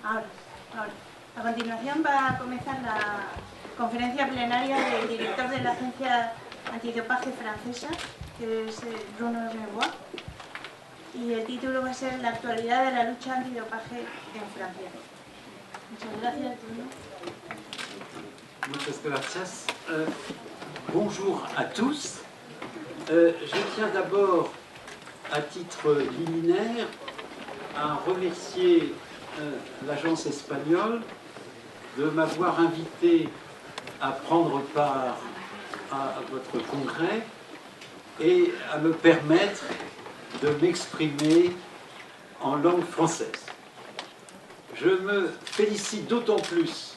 Ahora, ahora. A continuación va a comenzar la conferencia plenaria del director de la Agencia Antidopaje francesa, que es Bruno Merbois, y el título va a ser La actualidad de la lucha antidopaje en Francia. Muchas gracias, Bruno. Muchas gracias. Bonjour à tous. Je tiens d'abord, à titre liminaire, à remercier l'agence espagnole de m'avoir invité à prendre part à votre congrès et à me permettre de m'exprimer en langue française. Je me félicite d'autant plus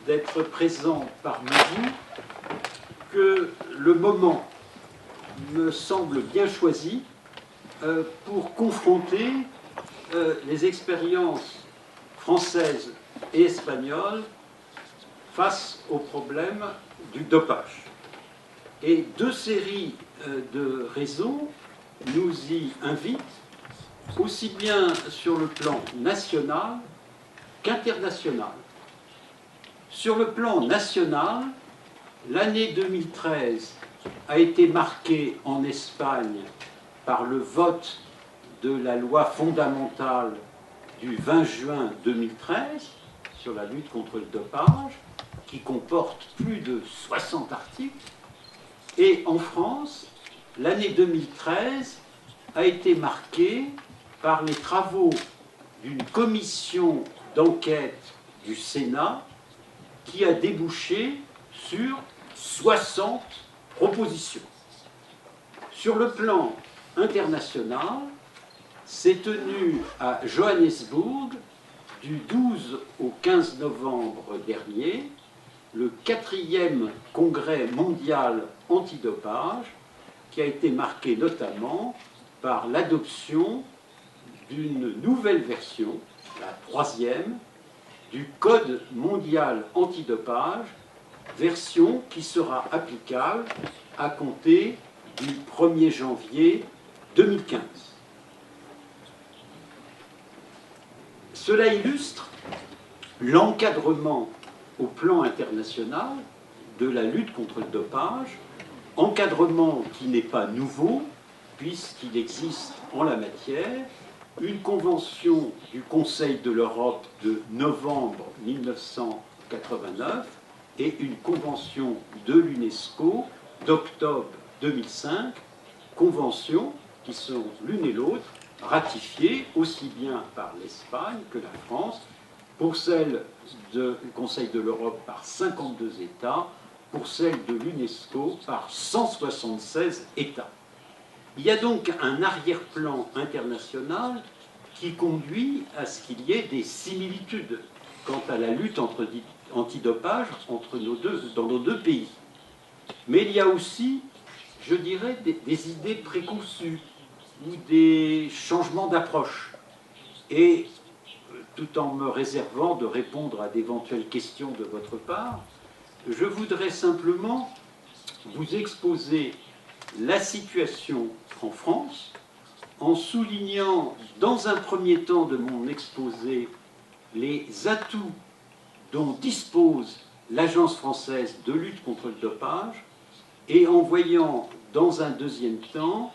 d'être présent parmi vous que le moment me semble bien choisi pour confronter les expériences françaises et espagnoles face au problème du dopage. Et deux séries de raisons nous y invitent, aussi bien sur le plan national qu'international. Sur le plan national, l'année 2013 a été marquée en Espagne par le vote de la loi fondamentale du 20 juin 2013 sur la lutte contre le dopage, qui comporte plus de 60 articles. Et en France, l'année 2013 a été marquée par les travaux d'une commission d'enquête du Sénat qui a débouché sur 60 propositions. Sur le plan international, s'est tenu à Johannesburg du 12 au 15 novembre dernier le 4e congrès mondial antidopage, qui a été marqué notamment par l'adoption d'une nouvelle version, la 3e, du Code mondial antidopage, version qui sera applicable à compter du 1er janvier 2015. Cela illustre l'encadrement au plan international de la lutte contre le dopage, encadrement qui n'est pas nouveau, puisqu'il existe en la matière une convention du Conseil de l'Europe de novembre 1989 et une convention de l'UNESCO d'octobre 2005, conventions qui sont l'une et l'autre ratifiées aussi bien par l'Espagne que la France, pour celle du Conseil de l'Europe par 52 États, pour celle de l'UNESCO par 176 États. Il y a donc un arrière-plan international qui conduit à ce qu'il y ait des similitudes quant à la lutte antidopage dans nos deux pays. Mais il y a aussi, je dirais, des idées préconçues ou des changements d'approche. Et tout en me réservant de répondre à d'éventuelles questions de votre part, je voudrais simplement vous exposer la situation en France, en soulignant dans un premier temps de mon exposé les atouts dont dispose l'Agence française de lutte contre le dopage, et en voyant dans un deuxième temps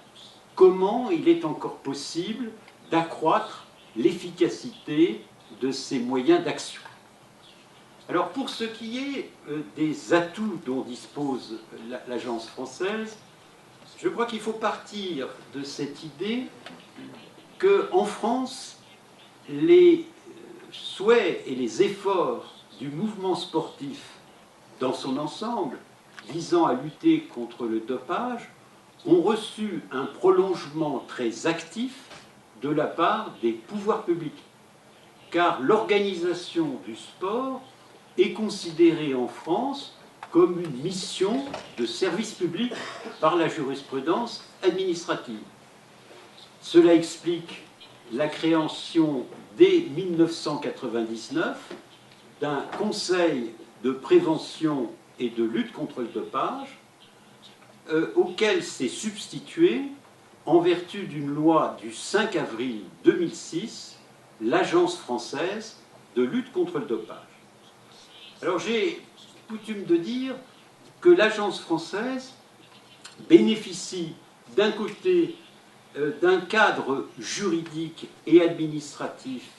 comment il est encore possible d'accroître l'efficacité de ces moyens d'action. Alors pour ce qui est des atouts dont dispose l'Agence française, je crois qu'il faut partir de cette idée qu'en France, les souhaits et les efforts du mouvement sportif dans son ensemble visant à lutter contre le dopage ont reçu un prolongement très actif de la part des pouvoirs publics. Car l'organisation du sport est considérée en France comme une mission de service public par la jurisprudence administrative. Cela explique la création dès 1999 d'un conseil de prévention et de lutte contre le dopage auquel s'est substitué, en vertu d'une loi du 5 avril 2006, l'Agence française de lutte contre le dopage. Alors j'ai coutume de dire que l'Agence française bénéficie d'un côté d'un cadre juridique et administratif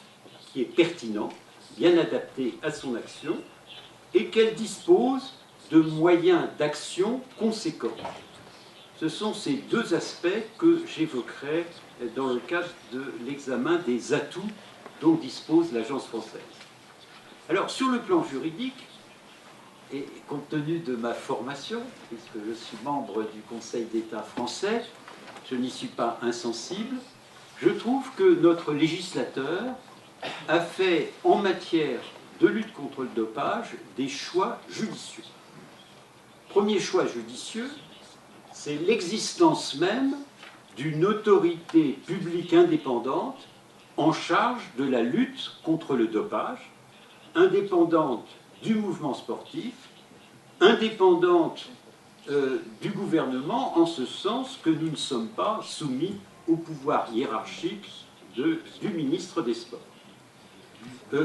qui est pertinent, bien adapté à son action, et qu'elle dispose de moyens d'action conséquents. Ce sont ces deux aspects que j'évoquerai dans le cadre de l'examen des atouts dont dispose l'Agence française. Alors, sur le plan juridique, et compte tenu de ma formation, puisque je suis membre du Conseil d'État français, je n'y suis pas insensible, je trouve que notre législateur a fait, en matière de lutte contre le dopage, des choix judicieux. Premier choix judicieux, c'est l'existence même d'une autorité publique indépendante en charge de la lutte contre le dopage, indépendante du mouvement sportif, indépendante du gouvernement, en ce sens que nous ne sommes pas soumis au pouvoir hiérarchique du ministre des Sports.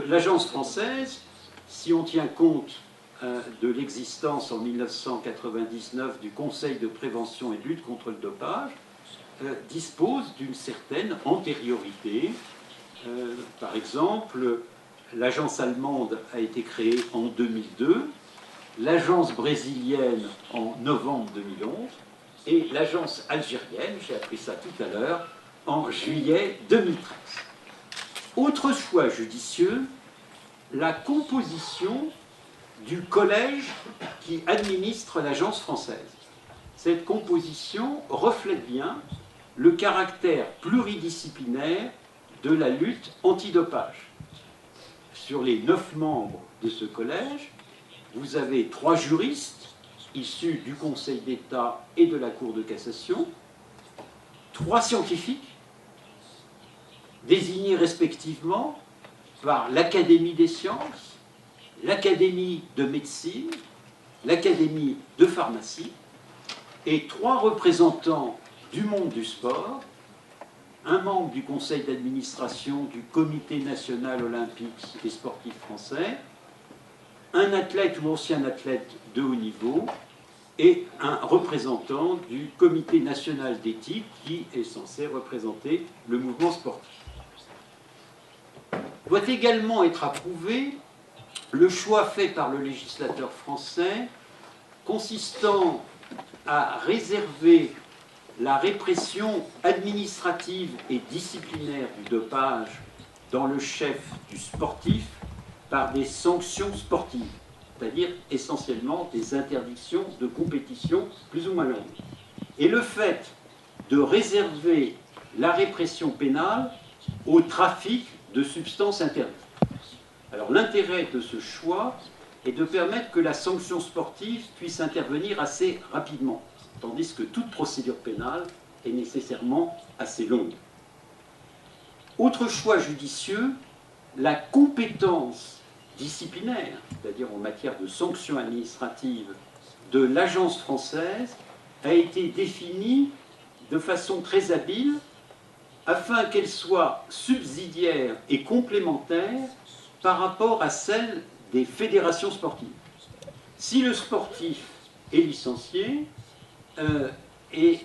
L'Agence française, si on tient compte de l'existence en 1999 du Conseil de prévention et de lutte contre le dopage, dispose d'une certaine antériorité. Par exemple, l'agence allemande a été créée en 2002, l'agence brésilienne en novembre 2011 et l'agence algérienne, j'ai appris ça tout à l'heure, en juillet 2013. Autre choix judicieux, la composition du collège qui administre l'agence française. Cette composition reflète bien le caractère pluridisciplinaire de la lutte antidopage. Sur les 9 membres de ce collège, vous avez 3 juristes issus du Conseil d'État et de la Cour de cassation, 3 scientifiques désignés respectivement par l'Académie des sciences, l'Académie de médecine, l'Académie de pharmacie, et 3 représentants du monde du sport, un membre du conseil d'administration du Comité national olympique et sportif français, un athlète ou ancien athlète de haut niveau, et un représentant du Comité national d'éthique qui est censé représenter le mouvement sportif. Doit également être approuvé le choix fait par le législateur français consistant à réserver la répression administrative et disciplinaire du dopage dans le chef du sportif par des sanctions sportives, c'est-à-dire essentiellement des interdictions de compétition plus ou moins longues. Et le fait de réserver la répression pénale au trafic de substances interdites. Alors l'intérêt de ce choix est de permettre que la sanction sportive puisse intervenir assez rapidement, tandis que toute procédure pénale est nécessairement assez longue. Autre choix judicieux, la compétence disciplinaire, c'est-à-dire en matière de sanctions administratives de l'Agence française, a été définie de façon très habile afin qu'elle soit subsidiaire et complémentaire par rapport à celle des fédérations sportives. Si le sportif est licencié et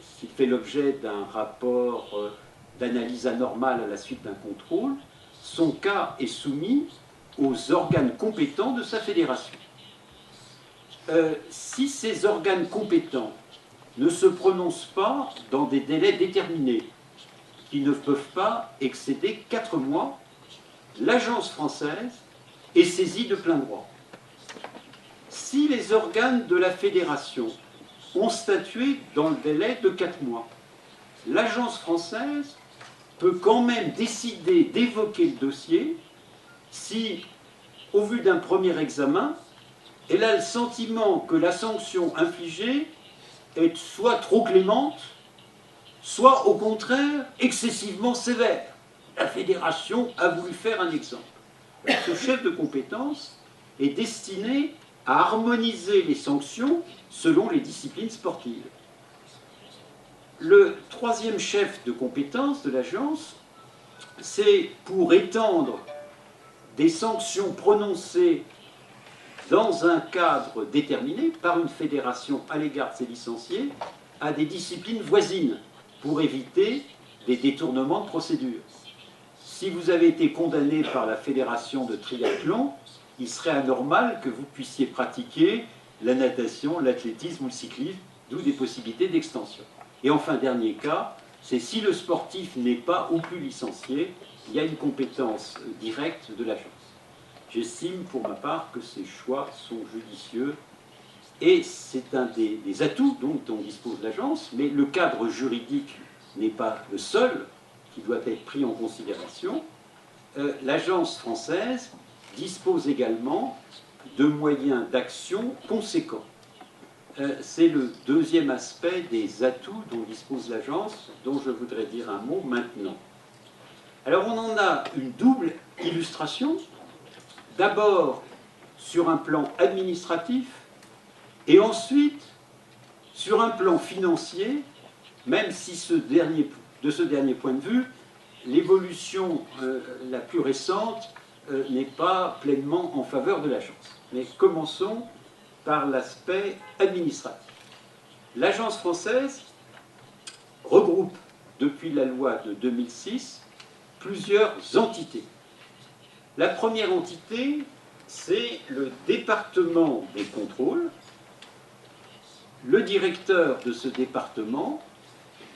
s'il fait l'objet d'un rapport d'analyse anormale à la suite d'un contrôle, son cas est soumis aux organes compétents de sa fédération. Si ces organes compétents ne se prononcent pas dans des délais déterminés, qui ne peuvent pas excéder 4 mois, l'Agence française est saisie de plein droit. Si les organes de la fédération ont statué dans le délai de 4 mois, l'Agence française peut quand même décider d'évoquer le dossier si, au vu d'un premier examen, elle a le sentiment que la sanction infligée est soit trop clémente, soit au contraire excessivement sévère. La fédération a voulu faire un exemple. Ce chef de compétence est destiné à harmoniser les sanctions selon les disciplines sportives. Le troisième chef de compétence de l'agence, c'est pour étendre des sanctions prononcées dans un cadre déterminé par une fédération à l'égard de ses licenciés à des disciplines voisines pour éviter des détournements de procédure. Si vous avez été condamné par la fédération de triathlon, il serait anormal que vous puissiez pratiquer la natation, l'athlétisme ou le cyclisme, d'où des possibilités d'extension. Et enfin, dernier cas, c'est si le sportif n'est pas ou plus licencié, il y a une compétence directe de l'agence. J'estime pour ma part que ces choix sont judicieux et c'est un des atouts dont dispose l'agence, mais le cadre juridique n'est pas le seul qui doit être pris en considération. L'agence française dispose également de moyens d'action conséquents. C'est le deuxième aspect des atouts dont dispose l'agence, dont je voudrais dire un mot maintenant. Alors on en a une double illustration, d'abord sur un plan administratif, et ensuite sur un plan financier, même si de ce dernier point de vue, l'évolution la plus récente n'est pas pleinement en faveur de l'agence. Mais commençons par l'aspect administratif. L'agence française regroupe, depuis la loi de 2006, plusieurs entités. La première entité, c'est le département des contrôles. Le directeur de ce département,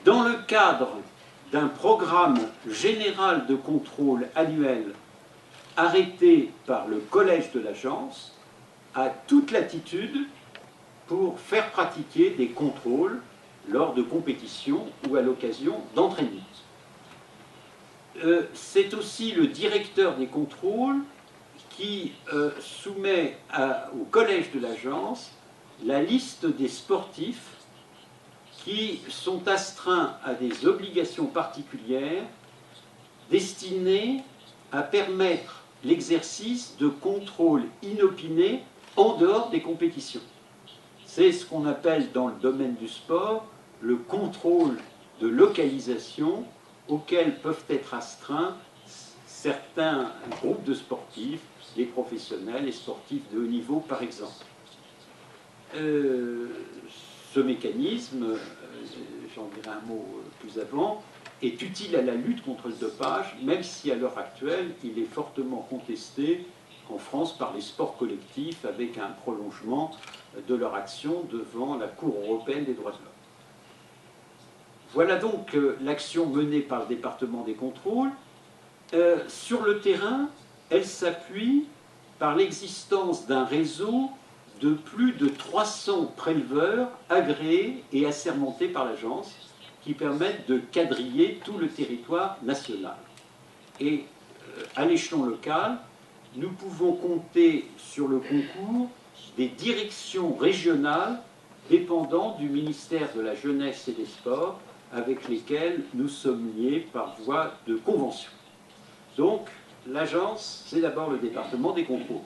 dans le cadre d'un programme général de contrôle annuel arrêté par le collège de l'agence, a toute latitude pour faire pratiquer des contrôles lors de compétitions ou à l'occasion d'entraînements. C'est aussi le directeur des contrôles qui soumet au collège de l'agence la liste des sportifs qui sont astreints à des obligations particulières destinées à permettre l'exercice de contrôles inopinés en dehors des compétitions. C'est ce qu'on appelle dans le domaine du sport le contrôle de localisation auquel peuvent être astreints certains groupes de sportifs, les professionnels, les sportifs de haut niveau par exemple. Ce mécanisme, j'en dirai un mot plus avant, est utile à la lutte contre le dopage, même si à l'heure actuelle, il est fortement contesté en France par les sports collectifs avec un prolongement de leur action devant la Cour européenne des droits de l'homme. Voilà donc l'action menée par le département des contrôles. Sur le terrain, elle s'appuie par l'existence d'un réseau de plus de 300 préleveurs agréés et assermentés par l'agence qui permettent de quadriller tout le territoire national. Et à l'échelon local, nous pouvons compter sur le concours des directions régionales dépendant du ministère de la Jeunesse et des Sports avec lesquelles nous sommes liés par voie de convention. Donc, l'agence, c'est d'abord le département des concours.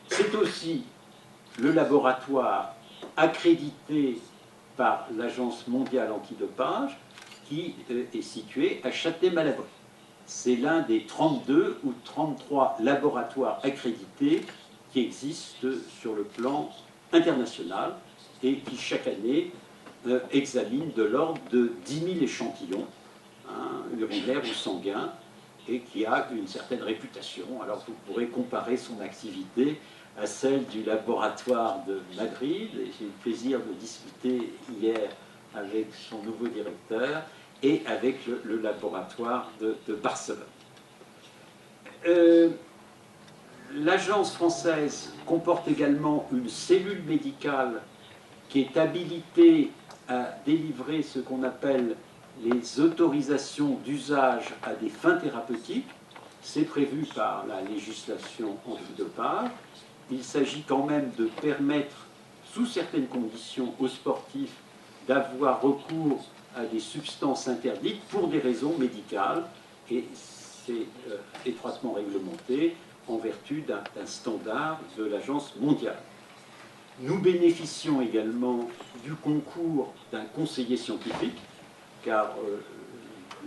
C'est aussi le laboratoire accrédité par l'Agence mondiale antidopage qui est situé à Châtenay-Malabry. C'est l'un des 32 ou 33 laboratoires accrédités qui existent sur le plan international et qui chaque année examinent de l'ordre de 10 000 échantillons, urinaires ou sanguins, et qui a une certaine réputation. Alors vous pourrez comparer son activité à celle du laboratoire de Madrid. J'ai eu le plaisir de discuter hier avec son nouveau directeur et avec le laboratoire de Barcelone. L'agence française comporte également une cellule médicale qui est habilitée à délivrer ce qu'on appelle les autorisations d'usage à des fins thérapeutiques. C'est prévu par la législation antidopage. Il s'agit quand même de permettre, sous certaines conditions, aux sportifs d'avoir recours à des substances interdites pour des raisons médicales, et c'est étroitement réglementé en vertu d'un standard de l'Agence mondiale. Nous bénéficions également du concours d'un conseiller scientifique, car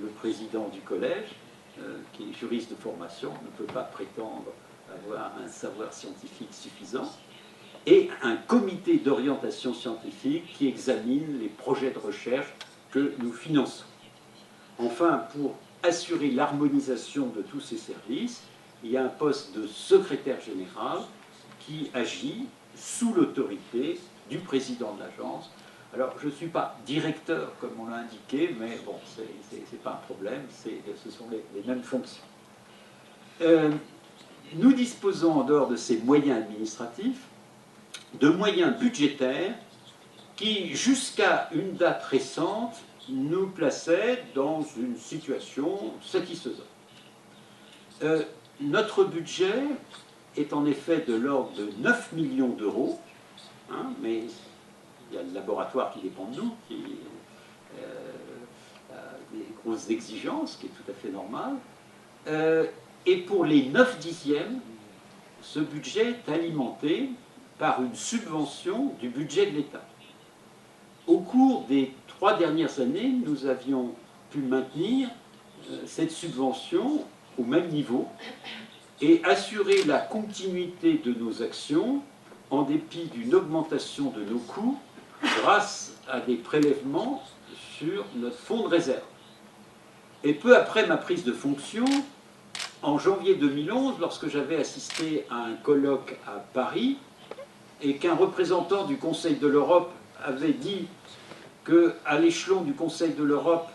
le président du collège, qui est juriste de formation, ne peut pas prétendre avoir un savoir scientifique suffisant, et un comité d'orientation scientifique qui examine les projets de recherche que nous finançons. Enfin, pour assurer l'harmonisation de tous ces services, il y a un poste de secrétaire général qui agit sous l'autorité du président de l'agence. Alors, je ne suis pas directeur, comme on l'a indiqué, mais bon, ce n'est pas un problème, ce sont les mêmes fonctions. Nous disposons, en dehors de ces moyens administratifs, de moyens budgétaires qui, jusqu'à une date récente, nous plaçaient dans une situation satisfaisante. Notre budget est en effet de l'ordre de 9 millions d'euros, hein, mais il y a le laboratoire qui dépend de nous, qui a des grosses exigences, ce qui est tout à fait normal. Et pour les 9/10, ce budget est alimenté par une subvention du budget de l'État. Au cours des 3 dernières années, nous avions pu maintenir cette subvention au même niveau et assurer la continuité de nos actions en dépit d'une augmentation de nos coûts grâce à des prélèvements sur notre fonds de réserve. Et peu après ma prise de fonction, en janvier 2011, lorsque j'avais assisté à un colloque à Paris et qu'un représentant du Conseil de l'Europe avait dit qu'à l'échelon du Conseil de l'Europe,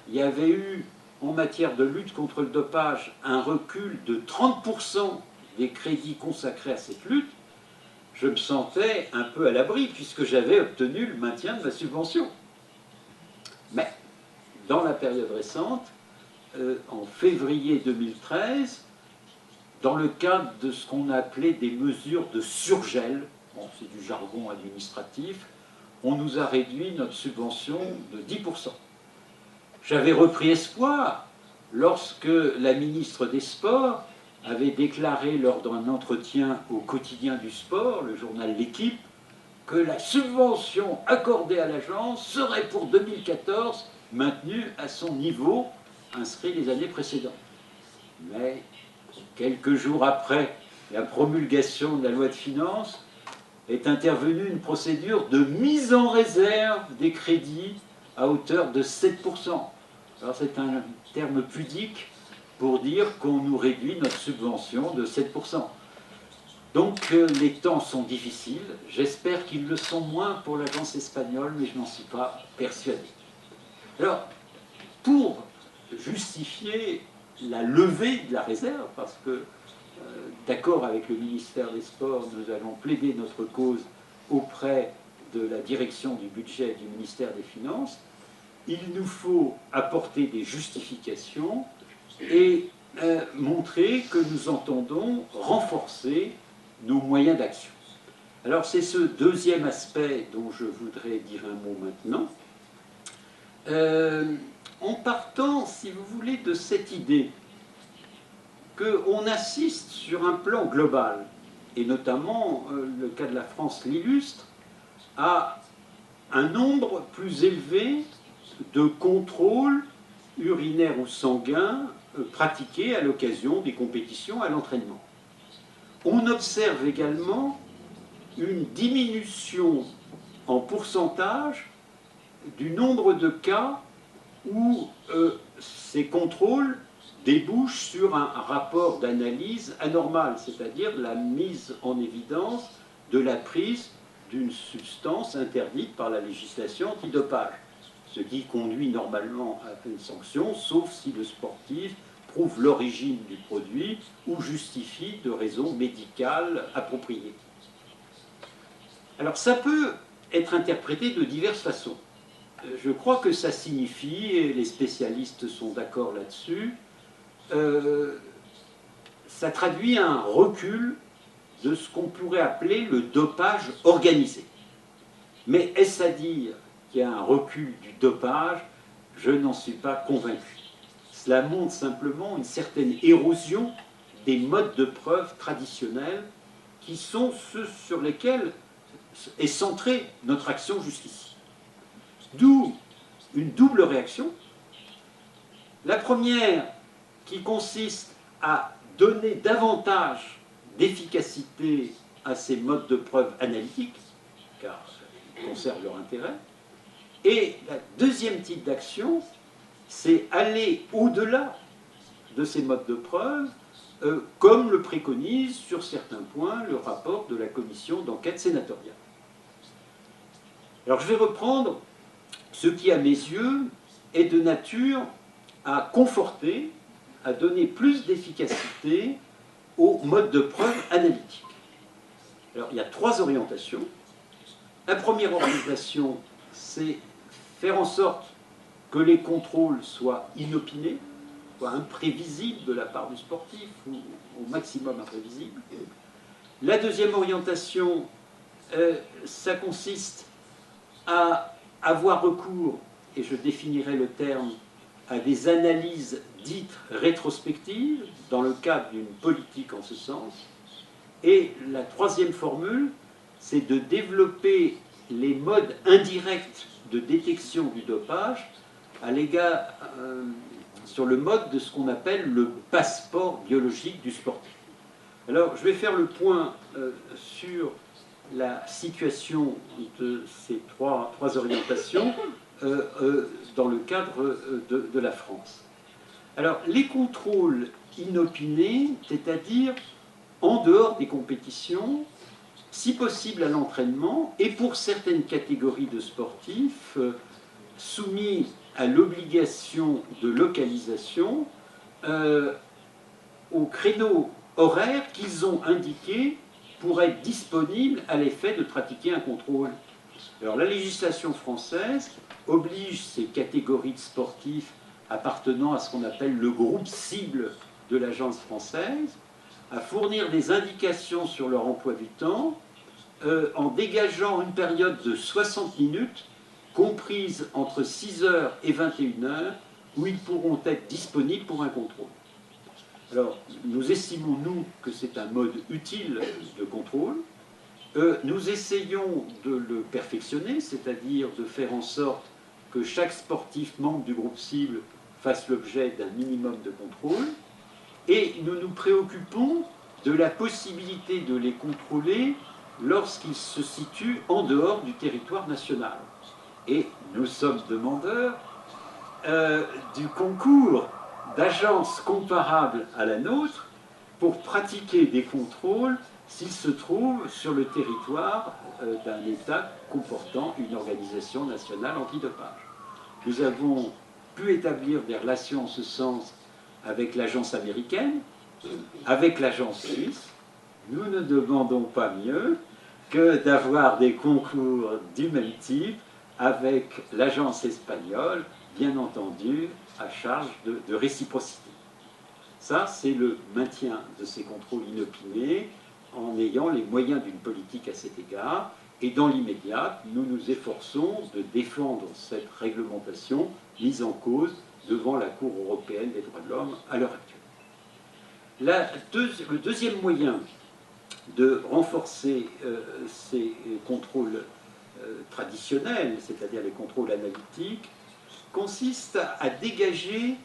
il y avait eu, en matière de lutte contre le dopage, un recul de 30% des crédits consacrés à cette lutte, je me sentais un peu à l'abri, puisque j'avais obtenu le maintien de ma subvention. Mais, dans la période récente, en février 2013, dans le cadre de ce qu'on appelait des mesures de surgel, bon, c'est du jargon administratif, on nous a réduit notre subvention de 10%. J'avais repris espoir lorsque la ministre des Sports avait déclaré lors d'un entretien au quotidien du sport, le journal L'Équipe, que la subvention accordée à l'agence serait pour 2014 maintenue à son niveau inscrit les années précédentes. Mais quelques jours après la promulgation de la loi de finances, est intervenue une procédure de mise en réserve des crédits à hauteur de 7%. Alors c'est un terme pudique pour dire qu'on nous réduit notre subvention de 7%. Donc les temps sont difficiles, j'espère qu'ils le sont moins pour l'agence espagnole, mais je n'en suis pas persuadé. Alors, pour justifier la levée de la réserve, parce que d'accord avec le ministère des Sports, nous allons plaider notre cause auprès de la direction du budget du ministère des Finances, il nous faut apporter des justifications et montrer que nous entendons renforcer nos moyens d'action. Alors c'est ce deuxième aspect dont je voudrais dire un mot maintenant. En partant, si vous voulez, de cette idée qu'on assiste sur un plan global, et notamment le cas de la France l'illustre, à un nombre plus élevé de contrôles urinaires ou sanguins pratiqués à l'occasion des compétitions à l'entraînement. On observe également une diminution en pourcentage du nombre de cas où ces contrôles débouche sur un rapport d'analyse anormal, c'est-à-dire la mise en évidence de la prise d'une substance interdite par la législation antidopage, ce qui conduit normalement à une sanction, sauf si le sportif prouve l'origine du produit ou justifie de raisons médicales appropriées. Alors ça peut être interprété de diverses façons. Je crois que ça signifie, et les spécialistes sont d'accord là-dessus, ça traduit un recul de ce qu'on pourrait appeler le dopage organisé. Mais est-ce à dire qu'il y a un recul du dopage? Je n'en suis pas convaincu. Cela montre simplement une certaine érosion des modes de preuve traditionnels qui sont ceux sur lesquels est centrée notre action jusqu'ici. D'où une double réaction. La première, qui consiste à donner davantage d'efficacité à ces modes de preuve analytiques, car ils conservent leur intérêt. Et la deuxième type d'action, c'est aller au-delà de ces modes de preuve, comme le préconise sur certains points le rapport de la commission d'enquête sénatoriale. Alors je vais reprendre ce qui, à mes yeux, est de nature à conforter, à donner plus d'efficacité aux modes de preuve analytiques. Alors il y a trois orientations. La première orientation, c'est faire en sorte que les contrôles soient inopinés, soient imprévisibles de la part du sportif, ou au maximum imprévisibles. La deuxième orientation, ça consiste à avoir recours, et je définirai le terme, à des analyses dites rétrospectives, dans le cadre d'une politique en ce sens. Et la troisième formule, c'est de développer les modes indirects de détection du dopage à l'égard, sur le mode de ce qu'on appelle le passeport biologique du sportif. Alors, je vais faire le point sur la situation de ces trois orientations dans le cadre de la France. Alors, les contrôles inopinés, c'est-à-dire en dehors des compétitions, si possible à l'entraînement, et pour certaines catégories de sportifs soumis à l'obligation de localisation au créneau horaire qu'ils ont indiqué pour être disponibles à l'effet de pratiquer un contrôle. Alors la législation française oblige ces catégories de sportifs appartenant à ce qu'on appelle le groupe cible de l'agence française à fournir des indications sur leur emploi du temps en dégageant une période de 60 minutes comprise entre 6h et 21h où ils pourront être disponibles pour un contrôle. Alors, nous estimons, nous, que c'est un mode utile de contrôle. Nous essayons de le perfectionner, c'est-à-dire de faire en sorte que chaque sportif membre du groupe cible fasse l'objet d'un minimum de contrôle. Et nous nous préoccupons de la possibilité de les contrôler lorsqu'ils se situent en dehors du territoire national. Et nous sommes demandeurs du concours d'agences comparables à la nôtre pour pratiquer des contrôles s'ils se trouvent sur le territoire d'un État comportant une organisation nationale antidopage. Nous avons pu établir des relations en ce sens avec l'agence américaine, avec l'agence suisse. Nous ne demandons pas mieux que d'avoir des concours du même type avec l'agence espagnole, bien entendu, à charge de réciprocité. Ça, c'est le maintien de ces contrôles inopinés en ayant les moyens d'une politique à cet égard. Et dans l'immédiat, nous nous efforçons de défendre cette réglementation mise en cause devant la Cour européenne des droits de l'homme à l'heure actuelle. Le deuxième moyen de renforcer ces contrôles traditionnels, c'est-à-dire les contrôles analytiques, consiste à dégager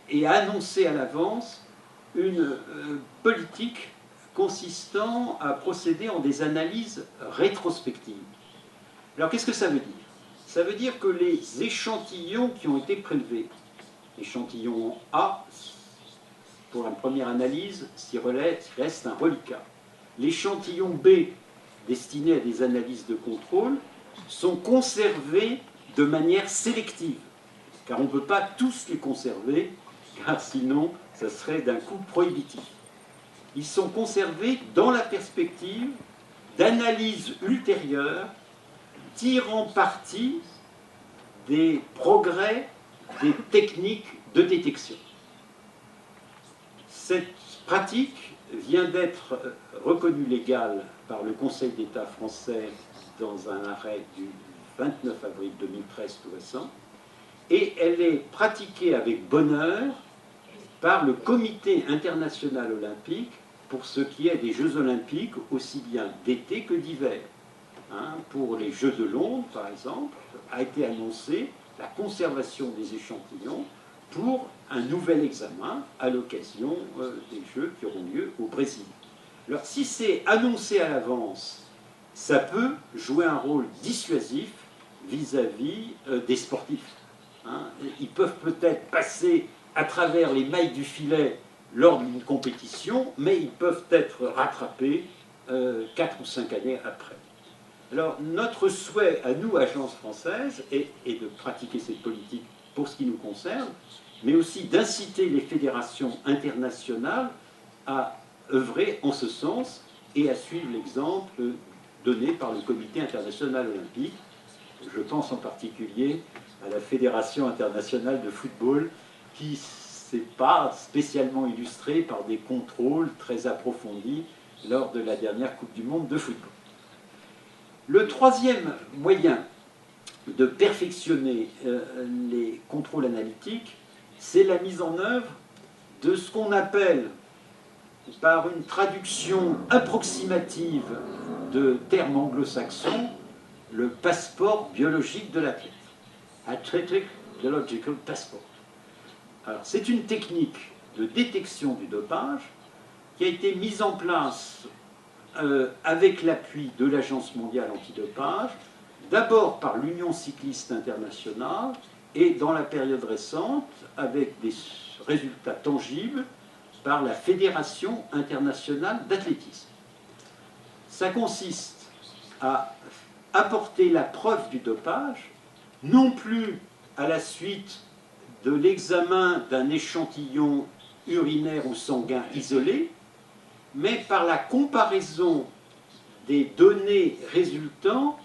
et à annoncer à l'avance une politique consistant à procéder en des analyses rétrospectives. Alors qu'est-ce que ça veut dire? Ça veut dire que les échantillons qui ont été prélevés, l'échantillon A, pour la première analyse, s'y reste un reliquat. L'échantillon B, destiné à des analyses de contrôle, sont conservés de manière sélective, car on ne peut pas tous les conserver, car sinon, ça serait d'un coût prohibitif. Ils sont conservés dans la perspective d'analyses ultérieures tirant parti des progrès des techniques de détection. Cette pratique vient d'être reconnue légale par le Conseil d'État français dans un arrêt du 29 avril 2013 tout récent, et elle est pratiquée avec bonheur par le Comité international olympique pour ce qui est des Jeux olympiques aussi bien d'été que d'hiver. Pour les Jeux de Londres, par exemple, a été annoncée la conservation des échantillons pour un nouvel examen à l'occasion des Jeux qui auront lieu au Brésil. Alors si c'est annoncé à l'avance, ça peut jouer un rôle dissuasif vis-à-vis des sportifs. Hein. Ils peuvent peut-être passer à travers les mailles du filet lors d'une compétition, mais ils peuvent être rattrapés 4 ou 5 années après. Alors notre souhait à nous, Agence française, est de pratiquer cette politique pour ce qui nous concerne, mais aussi d'inciter les fédérations internationales à œuvrer en ce sens et à suivre l'exemple donné par le Comité international olympique. Je pense en particulier à la Fédération internationale de football qui ne s'est pas spécialement illustrée par des contrôles très approfondis lors de la dernière Coupe du Monde de football. Le troisième moyen de perfectionner les contrôles analytiques, c'est la mise en œuvre de ce qu'on appelle, par une traduction approximative de termes anglo-saxons, le passeport biologique de l'athlète. Athletic Biological Passport. Alors, c'est une technique de détection du dopage qui a été mise en place avec l'appui de l'Agence mondiale antidopage, d'abord par l'Union cycliste internationale et dans la période récente avec des résultats tangibles par la Fédération internationale d'athlétisme. Ça consiste à apporter la preuve du dopage, non plus à la suite de l'examen d'un échantillon urinaire ou sanguin isolé, mais par la comparaison des données résultant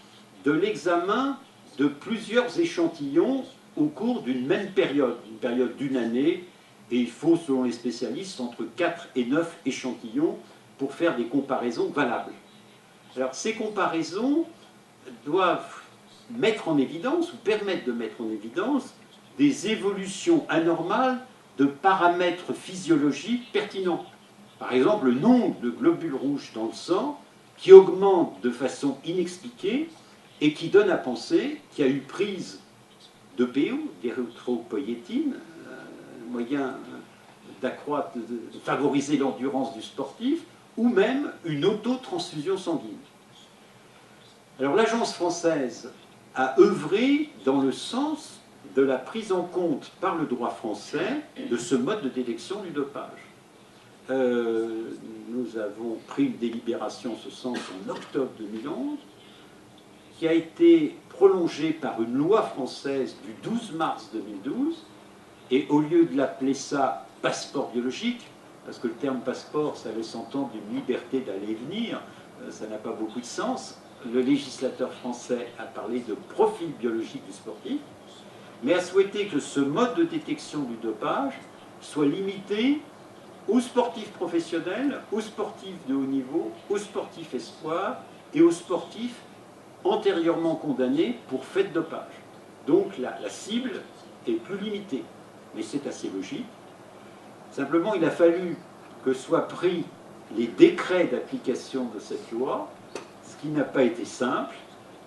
de l'examen de plusieurs échantillons au cours d'une même période, une période d'une année, et il faut, selon les spécialistes, entre 4 et 9 échantillons pour faire des comparaisons valables. Alors, ces comparaisons doivent mettre en évidence, ou permettre de mettre en évidence, des évolutions anormales de paramètres physiologiques pertinents. Par exemple, le nombre de globules rouges dans le sang qui augmente de façon inexpliquée et qui donne à penser qu'il y a eu prise d'EPO, d'érythropoïétine, moyen d'accroître, de favoriser l'endurance du sportif, ou même une autotransfusion sanguine. Alors l'Agence française a œuvré dans le sens de la prise en compte par le droit français de ce mode de détection du dopage. Nous avons pris une délibération en ce sens en octobre 2011, qui a été prolongée par une loi française du 12 mars 2012, et au lieu de l'appeler ça passeport biologique, parce que le terme passeport, ça laisse entendre une liberté d'aller et venir, ça n'a pas beaucoup de sens, le législateur français a parlé de profil biologique du sportif, mais a souhaité que ce mode de détection du dopage soit limité aux sportifs professionnels, aux sportifs de haut niveau, aux sportifs espoirs et aux sportifs antérieurement condamnés pour fait de dopage. Donc la cible est plus limitée, mais c'est assez logique. Simplement, il a fallu que soient pris les décrets d'application de cette loi, ce qui n'a pas été simple,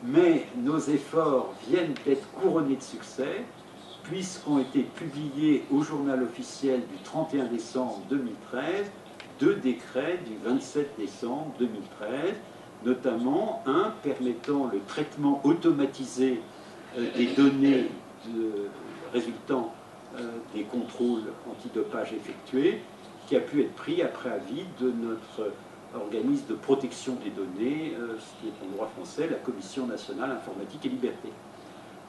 mais nos efforts viennent d'être couronnés de succès, puisqu'ont été publiés au journal officiel du 31 décembre 2013 deux décrets du 27 décembre 2013, notamment un permettant le traitement automatisé des données résultant des contrôles antidopage effectués, qui a pu être pris après avis de notre organisme de protection des données, ce qui est en droit français, la Commission nationale informatique et liberté.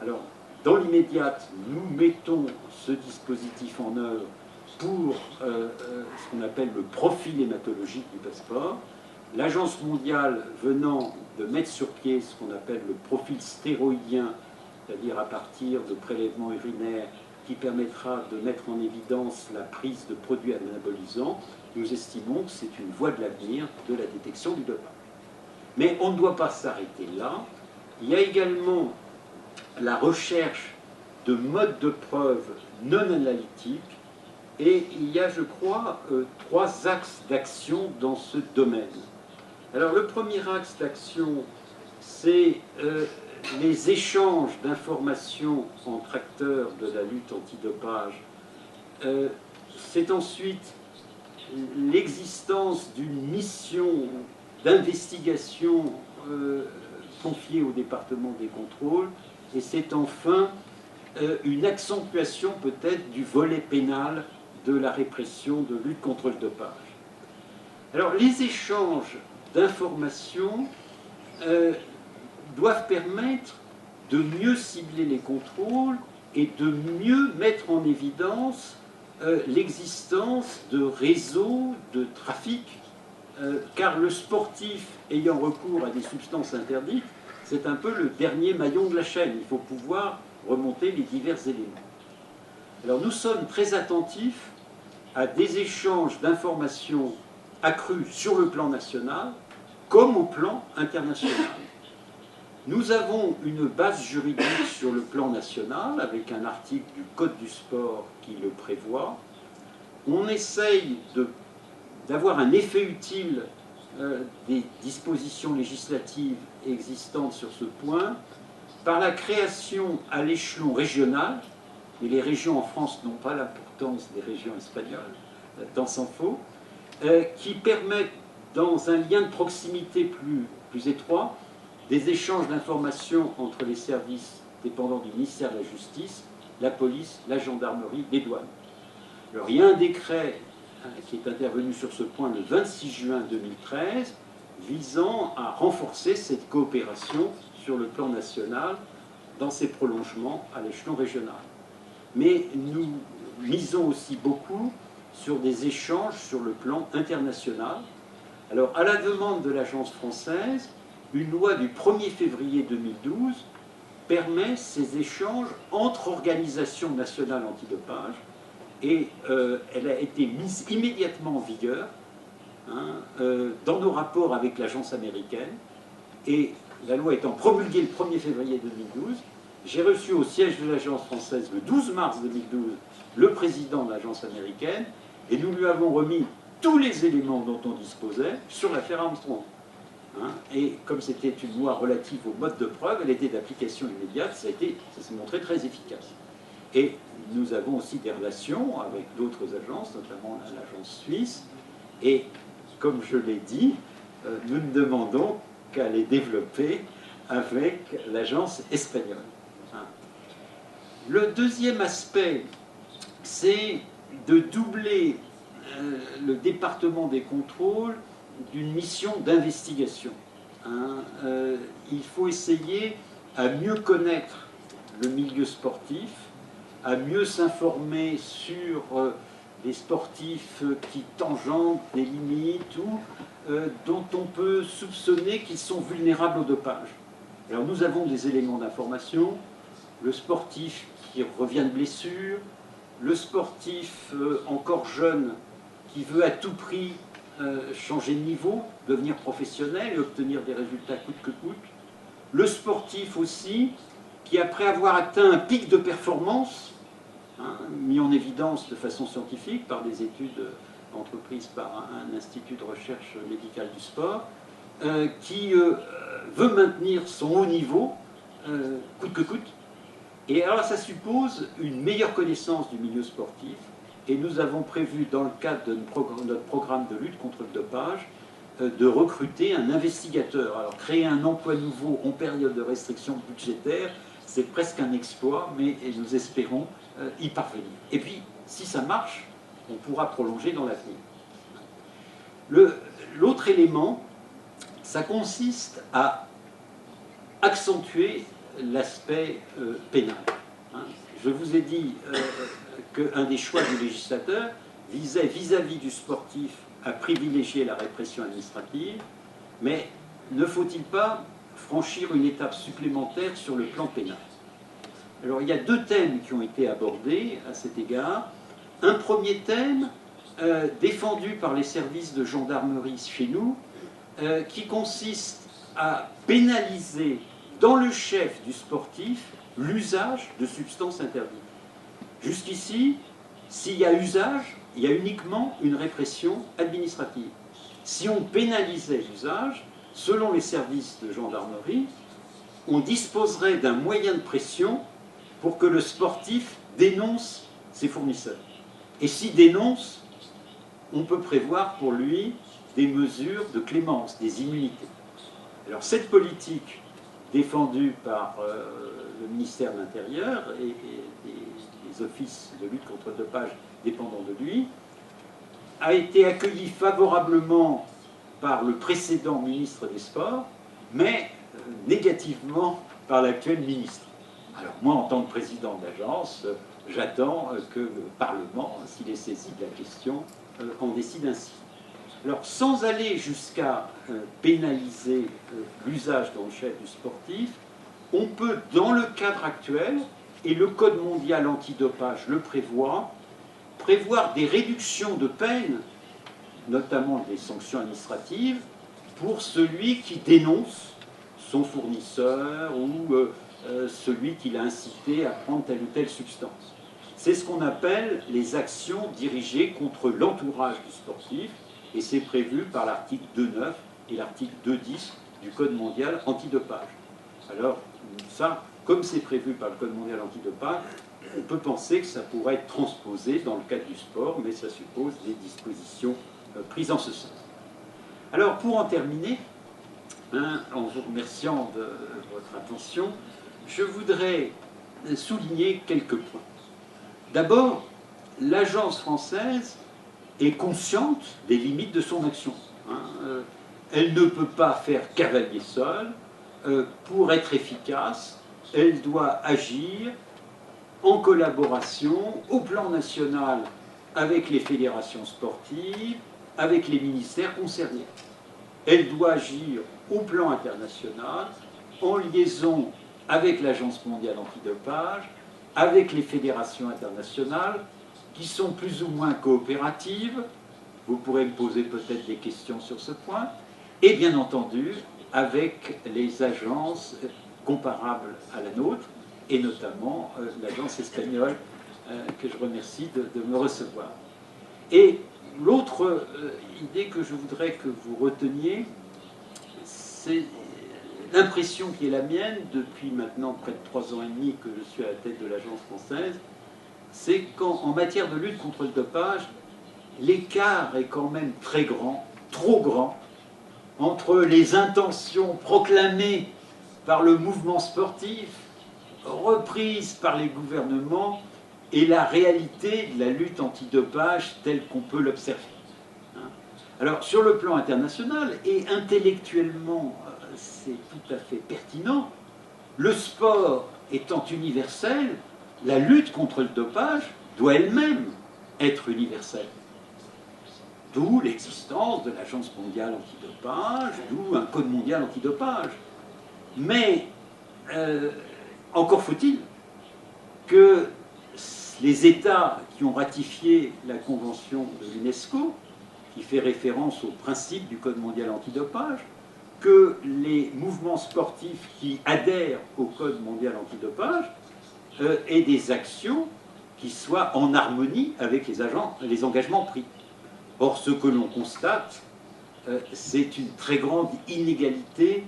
Alors, dans l'immédiate, nous mettons ce dispositif en œuvre pour ce qu'on appelle le profil hématologique du passeport. L'Agence mondiale venant de mettre sur pied ce qu'on appelle le profil stéroïdien, c'est-à-dire à partir de prélèvements urinaires, qui permettra de mettre en évidence la prise de produits anabolisants, nous estimons que c'est une voie de l'avenir de la détection du dopage. Mais on ne doit pas s'arrêter là. Il y a également la recherche de modes de preuve non analytiques, et il y a, je crois, 3 axes d'action dans ce domaine. Alors le premier axe d'action, c'est les échanges d'informations entre acteurs de la lutte antidopage C'est ensuite l'existence d'une mission d'investigation confiée au département des contrôles, et c'est enfin une accentuation peut-être du volet pénal de la répression de lutte contre le dopage. Alors les échanges d'informations doivent permettre de mieux cibler les contrôles et de mieux mettre en évidence l'existence de réseaux de trafic, car le sportif ayant recours à des substances interdites, c'est un peu le dernier maillon de la chaîne. Il faut pouvoir remonter les divers éléments. Alors nous sommes très attentifs à des échanges d'informations accrus sur le plan national comme au plan international. Nous avons une base juridique sur le plan national avec un article du Code du sport qui le prévoit. On essaye d'avoir un effet utile des dispositions législatives existantes sur ce point par la création à l'échelon régional, mais les régions en France n'ont pas l'importance des régions espagnoles, tant s'en faut, qui permettent, dans un lien de proximité plus étroit, des échanges d'informations entre les services dépendants du ministère de la Justice, la police, la gendarmerie, les douanes. Alors, il y a un décret qui est intervenu sur ce point le 26 juin 2013, visant à renforcer cette coopération sur le plan national dans ses prolongements à l'échelon régional. Mais nous misons aussi beaucoup sur des échanges sur le plan international. Alors, à la demande de l'Agence française, une loi du 1er février 2012 permet ces échanges entre organisations nationales antidopage, et elle a été mise immédiatement en vigueur dans nos rapports avec l'agence américaine, et la loi étant promulguée le 1er février 2012, j'ai reçu au siège de l'agence française le 12 mars 2012 le président de l'agence américaine, et nous lui avons remis tous les éléments dont on disposait sur l'affaire Armstrong. Et comme c'était une loi relative au mode de preuve, elle était d'application immédiate, ça s'est montré très efficace. Et nous avons aussi des relations avec d'autres agences, notamment l'agence suisse, et comme je l'ai dit, nous ne demandons qu'à les développer avec l'agence espagnole. Le deuxième aspect, c'est de doubler le département des contrôles d'une mission d'investigation. Il faut essayer à mieux connaître le milieu sportif, à mieux s'informer sur les sportifs qui tangentent des limites ou dont on peut soupçonner qu'ils sont vulnérables au dopage. Alors nous avons des éléments d'information, le sportif qui revient de blessure, le sportif encore jeune qui veut à tout prix changer de niveau, devenir professionnel et obtenir des résultats coûte que coûte. Le sportif aussi, qui après avoir atteint un pic de performance, mis en évidence de façon scientifique par des études entreprises par un institut de recherche médicale du sport, qui veut maintenir son haut niveau, coûte que coûte. Et alors ça suppose une meilleure connaissance du milieu sportif, et nous avons prévu, dans le cadre de notre programme de lutte contre le dopage, de recruter un investigateur. Alors créer un emploi nouveau en période de restriction budgétaire, c'est presque un exploit, mais nous espérons y parvenir. Et puis, si ça marche, on pourra prolonger dans l'avenir. L'autre élément, ça consiste à accentuer l'aspect pénal. Je vous ai dit qu'un des choix du législateur visait vis-à-vis du sportif à privilégier la répression administrative, mais ne faut-il pas franchir une étape supplémentaire sur le plan pénal? Alors il y a deux thèmes qui ont été abordés à cet égard. Un premier thème défendu par les services de gendarmerie chez nous, qui consiste à pénaliser dans le chef du sportif l'usage de substances interdites. Jusqu'ici, s'il y a usage, il y a uniquement une répression administrative. Si on pénalisait l'usage, selon les services de gendarmerie, on disposerait d'un moyen de pression pour que le sportif dénonce ses fournisseurs. Et s'il dénonce, on peut prévoir pour lui des mesures de clémence, des immunités. Alors cette politique défendue par le ministère de l'Intérieur et des offices de lutte contre le dopage dépendant de lui, a été accueillie favorablement par le précédent ministre des Sports, mais négativement par l'actuel ministre. Alors moi, en tant que président d'agence, j'attends que le Parlement, s'il est saisi de la question, en décide ainsi. Alors, sans aller jusqu'à pénaliser l'usage dans le chef du sportif, on peut, dans le cadre actuel, et le Code mondial antidopage le prévoit, prévoir des réductions de peine, notamment des sanctions administratives, pour celui qui dénonce son fournisseur ou celui qui l'a incité à prendre telle ou telle substance. C'est ce qu'on appelle les actions dirigées contre l'entourage du sportif, et c'est prévu par l'article 2.9 et l'article 2.10 du Code mondial antidopage. Alors, ça, comme c'est prévu par le Code mondial antidopage, on peut penser que ça pourrait être transposé dans le cadre du sport, mais ça suppose des dispositions prises en ce sens. Alors, pour en terminer, en vous remerciant de votre attention, je voudrais souligner quelques points. D'abord, l'agence française est consciente des limites de son action. Elle ne peut pas faire cavalier seul. Pour être efficace, elle doit agir en collaboration au plan national avec les fédérations sportives, avec les ministères concernés. Elle doit agir au plan international en liaison avec l'Agence mondiale antidopage, avec les fédérations internationales qui sont plus ou moins coopératives. Vous pourrez me poser peut-être des questions sur ce point. Et bien entendu, avec les agences comparables à la nôtre, et notamment l'agence espagnole que je remercie de me recevoir. Et l'autre idée que je voudrais que vous reteniez, c'est l'impression qui est la mienne depuis maintenant près de 3 ans et demi que je suis à la tête de l'agence française, c'est qu'en matière de lutte contre le dopage, l'écart est quand même très grand, trop grand, entre les intentions proclamées par le mouvement sportif, reprises par les gouvernements, et la réalité de la lutte antidopage telle qu'on peut l'observer. Alors, sur le plan international, et intellectuellement, c'est tout à fait pertinent, le sport étant universel, la lutte contre le dopage doit elle-même être universelle. D'où l'existence de l'Agence mondiale antidopage, d'où un Code mondial antidopage. Mais encore faut-il que les États qui ont ratifié la Convention de l'UNESCO, qui fait référence aux principes du Code mondial antidopage, que les mouvements sportifs qui adhèrent au Code mondial antidopage aient des actions qui soient en harmonie avec les engagements pris. Or, ce que l'on constate, c'est une très grande inégalité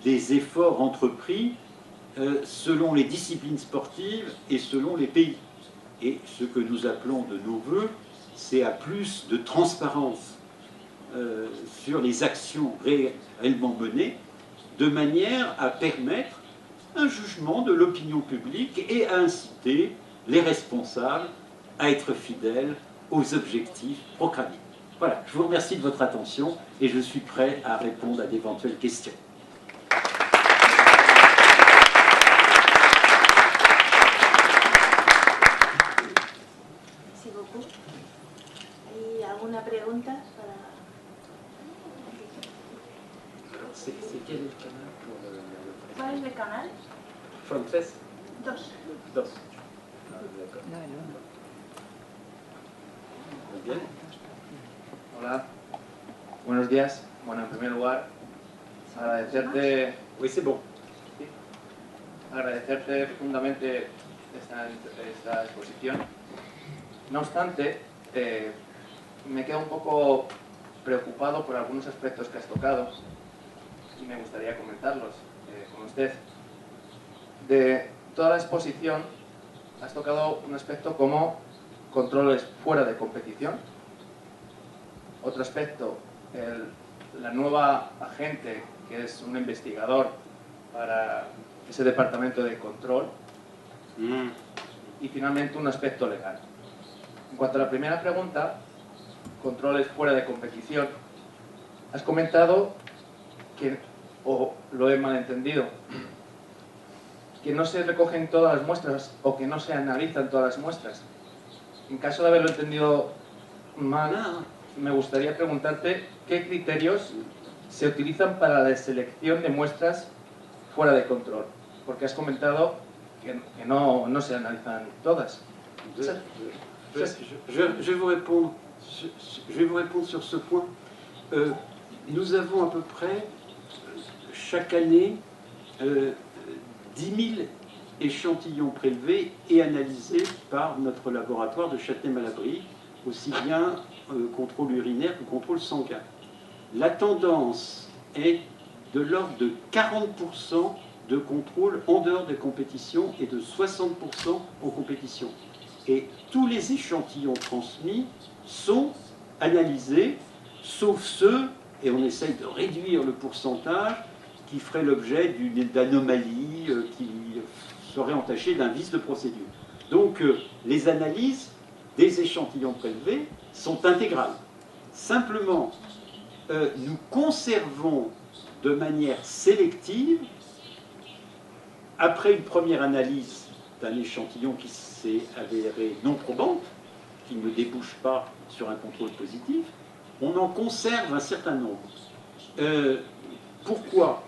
des efforts entrepris selon les disciplines sportives et selon les pays. Et ce que nous appelons de nos voeux, c'est à plus de transparence sur les actions réellement menées, de manière à permettre un jugement de l'opinion publique et à inciter les responsables à être fidèles aux objectifs proclamés. Voilà, je vous remercie de votre attention et je suis prêt à répondre à d'éventuelles questions. Merci beaucoup. ¿Hay alguna pregunta para... Alors, c'est quel est le canal pour le ¿Cuál es el canal? Francés? Dos. Dos. Ah, d'accord. Muy bien. Hola, buenos días. Bueno, en primer lugar, agradecerte, Oui, c'est bon. agradecerte profundamente esta exposición. No obstante, me quedo un poco preocupado por algunos aspectos que has tocado y me gustaría comentarlos con usted. De toda la exposición has tocado un aspecto como controles fuera de competición. Otro aspecto, la nueva agente, que es un investigador para ese departamento de control. Y finalmente un aspecto legal. En cuanto a la primera pregunta, controles fuera de competición, has comentado que, o lo he malentendido, que no se recogen todas las muestras o que no se analizan todas las muestras. En caso de haberlo entendido mal, me gustaría preguntarte qué criterios se utilizan para la selección de muestras fuera de control, porque has comentado que no se analizan todas. Je vais vous répondre. Je vais vous répondre sur ce point. Nous avons à peu près chaque année 10 000 échantillons prélevés et analysés par notre laboratoire de Châtenay-Malabry, aussi bien contrôle urinaire que contrôle sanguin. La tendance est de l'ordre de 40% de contrôle en dehors des compétitions et de 60% en compétition. Et tous les échantillons transmis sont analysés, sauf ceux, et on essaye de réduire le pourcentage, qui feraient l'objet d'une anomalie, qui serait entachée d'un vice de procédure. Donc les analyses des échantillons prélevés sont intégrales. Simplement, nous conservons de manière sélective, après une première analyse d'un échantillon qui s'est avéré non probante, qui ne débouche pas sur un contrôle positif, on en conserve un certain nombre. Pourquoi?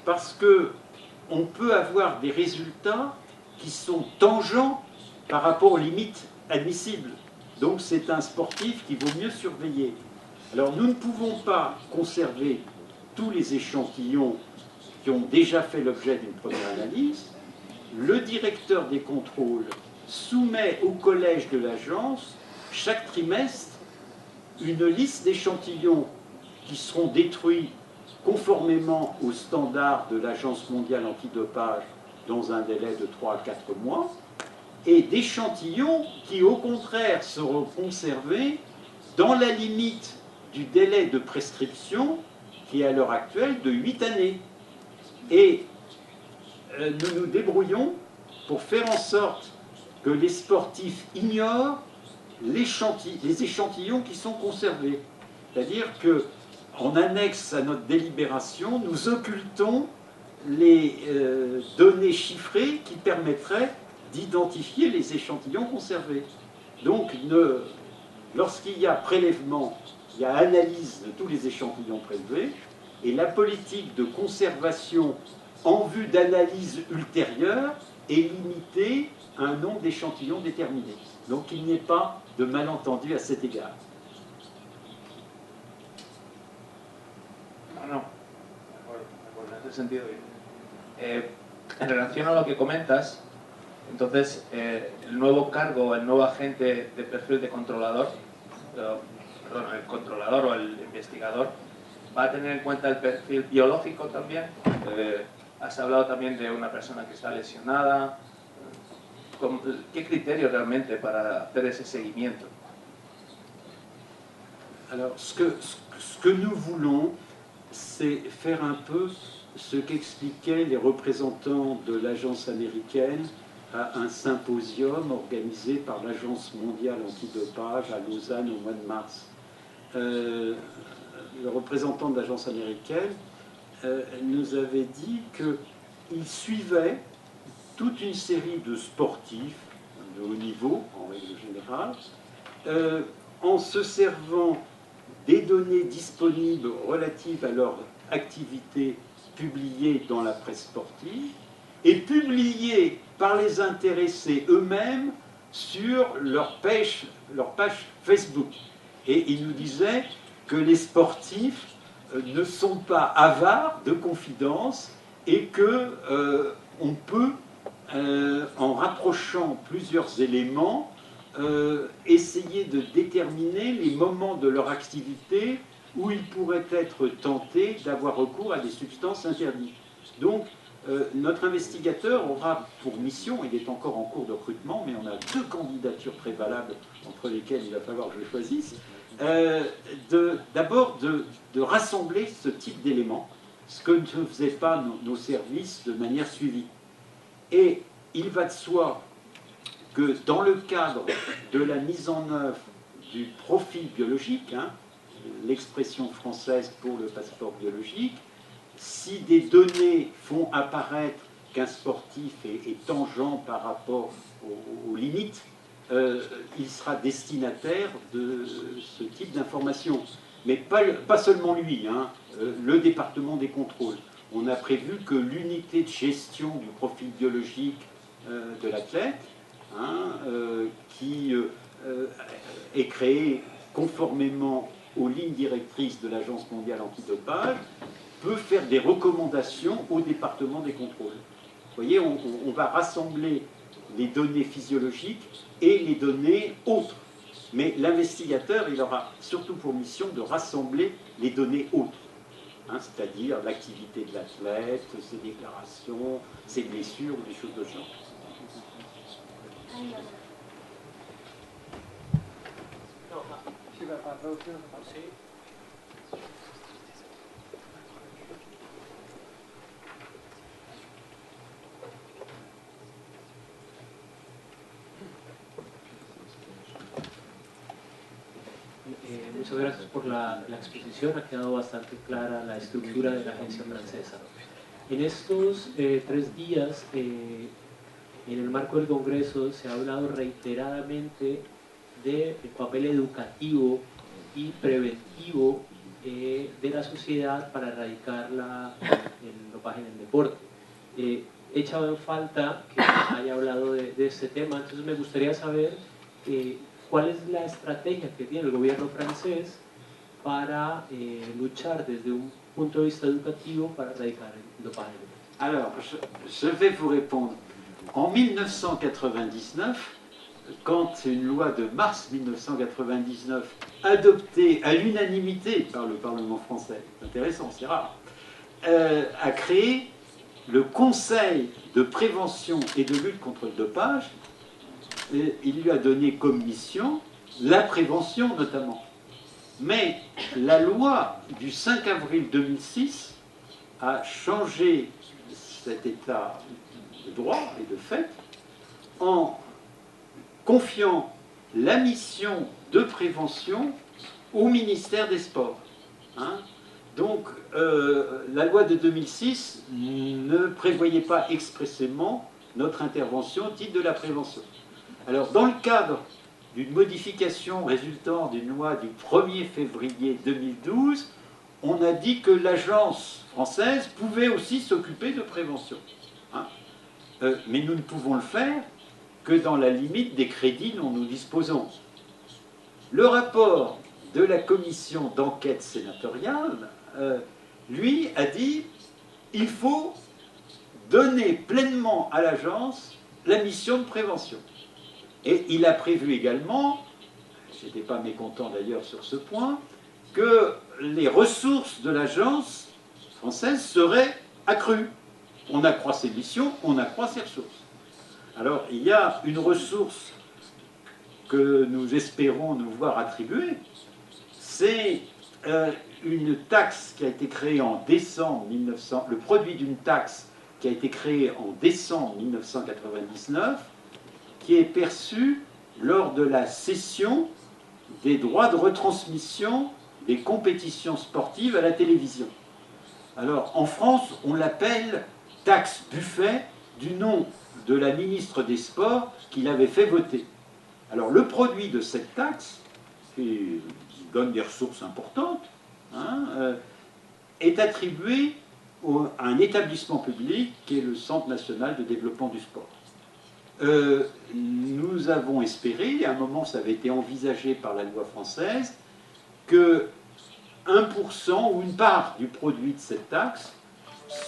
Parce qu'on peut avoir des résultats qui sont tangents par rapport aux limites admissibles. Donc c'est un sportif qu'il vaut mieux surveiller. Alors nous ne pouvons pas conserver tous les échantillons qui ont déjà fait l'objet d'une première analyse. Le directeur des contrôles soumet au collège de l'agence chaque trimestre une liste d'échantillons qui seront détruits conformément aux standards de l'Agence mondiale antidopage dans un délai de 3 à 4 mois, et d'échantillons qui au contraire seront conservés dans la limite du délai de prescription qui est à l'heure actuelle de 8 années. Et nous nous débrouillons pour faire en sorte que les sportifs ignorent les échantillons qui sont conservés. C'est-à-dire qu'en annexe à notre délibération, nous occultons les données chiffrées qui permettraient d'identifier les échantillons conservés. Donc, lorsqu'il y a prélèvement, il y a analyse de tous les échantillons prélevés, et la politique de conservation en vue d'analyse ultérieure est limitée à un nombre d'échantillons déterminé. Donc il n'y ait pas de malentendu à cet égard. No, en ese sentido. En relación a lo que comentas, entonces el nuevo cargo, el nuevo agente de perfil de controlador, perdón, el controlador o el investigador, va a tener en cuenta el perfil biológico también. Has hablado también de una persona que está lesionada. ¿Qué criterio realmente para hacer ese seguimiento? Alors, ce que nous voulons, c'est faire un peu ce qu'expliquaient les représentants de l'agence américaine à un symposium organisé par l'Agence mondiale antidopage à Lausanne au mois de mars. Le représentant de l'agence américaine nous avait dit qu'il suivait toute une série de sportifs de haut niveau, en règle générale, en se servant des données disponibles relatives à leur activité publiées dans la presse sportive et publiées par les intéressés eux-mêmes sur leur page Facebook. Et il nous disait que les sportifs ne sont pas avares de confidences et qu'on peut, en rapprochant plusieurs éléments, essayer de déterminer les moments de leur activité où ils pourraient être tentés d'avoir recours à des substances interdites. Donc, notre investigateur aura pour mission, il est encore en cours de recrutement, mais on a 2 candidatures très valables entre lesquelles il va falloir que je choisisse, d'abord de rassembler ce type d'éléments, ce que ne faisaient pas nos services de manière suivie. Et il va de soi que dans le cadre de la mise en œuvre du profil biologique, hein, l'expression française pour le passeport biologique, si des données font apparaître qu'un sportif est tangent par rapport aux limites, il sera destinataire de ce type d'information. Mais pas seulement lui, hein, le département des contrôles. On a prévu que l'unité de gestion du profil biologique de l'athlète, hein, qui est créée conformément aux lignes directrices de l'Agence mondiale antidopage, peut faire des recommandations au département des contrôles. Vous voyez, on va rassembler les données physiologiques et les données autres. Mais l'investigateur, il aura surtout pour mission de rassembler les données autres, hein, c'est-à-dire l'activité de l'athlète, ses déclarations, ses blessures, des choses de ce genre. Muchas gracias por la exposición, ha quedado bastante clara la estructura de la agencia francesa. En estos 3 días, en el marco del Congreso, se ha hablado reiteradamente del papel educativo y preventivo de la sociedad para erradicar el dopaje en el deporte. He echado en falta que haya hablado de este tema, entonces me gustaría saber ¿cuál es la estrategia que tiene el gobierno francés para luchar desde un punto de vista educativo para erradicar el dopaje? Alors, je vais vous répondre. En 1999, quand une loi de mars 1999, adoptée à l'unanimité par le Parlement français, c'est intéressant, c'est rare, a créé le Conseil de prévention et de lutte contre le dopage. Et il lui a donné comme mission la prévention notamment. Mais la loi du 5 avril 2006 a changé cet état de droit et de fait en confiant la mission de prévention au ministère des Sports. Hein. Donc la loi de 2006 ne prévoyait pas expressément notre intervention au titre de la prévention. Alors, dans le cadre d'une modification résultant d'une loi du 1er février 2012, on a dit que l'agence française pouvait aussi s'occuper de prévention. Hein. Mais nous ne pouvons le faire que dans la limite des crédits dont nous disposons. Le rapport de la commission d'enquête sénatoriale, lui, a dit qu'il faut donner pleinement à l'agence la mission de prévention. Et il a prévu également, je n'étais pas mécontent d'ailleurs sur ce point, que les ressources de l'agence française seraient accrues. On accroît ses missions, on accroît ses ressources. Alors, il y a une ressource que nous espérons nous voir attribuer, c'est une taxe qui a été créée en décembre 1900, le produit d'une taxe qui a été créée en décembre 1999, qui est perçu lors de la cession des droits de retransmission des compétitions sportives à la télévision. Alors, en France, on l'appelle taxe Buffet, du nom de la ministre des Sports qui l'avait fait voter. Alors, le produit de cette taxe, qui donne des ressources importantes, hein, est attribué à un établissement public qui est le Centre national de développement du sport. Nous avons espéré, à un moment ça avait été envisagé par la loi française, que 1% ou une part du produit de cette taxe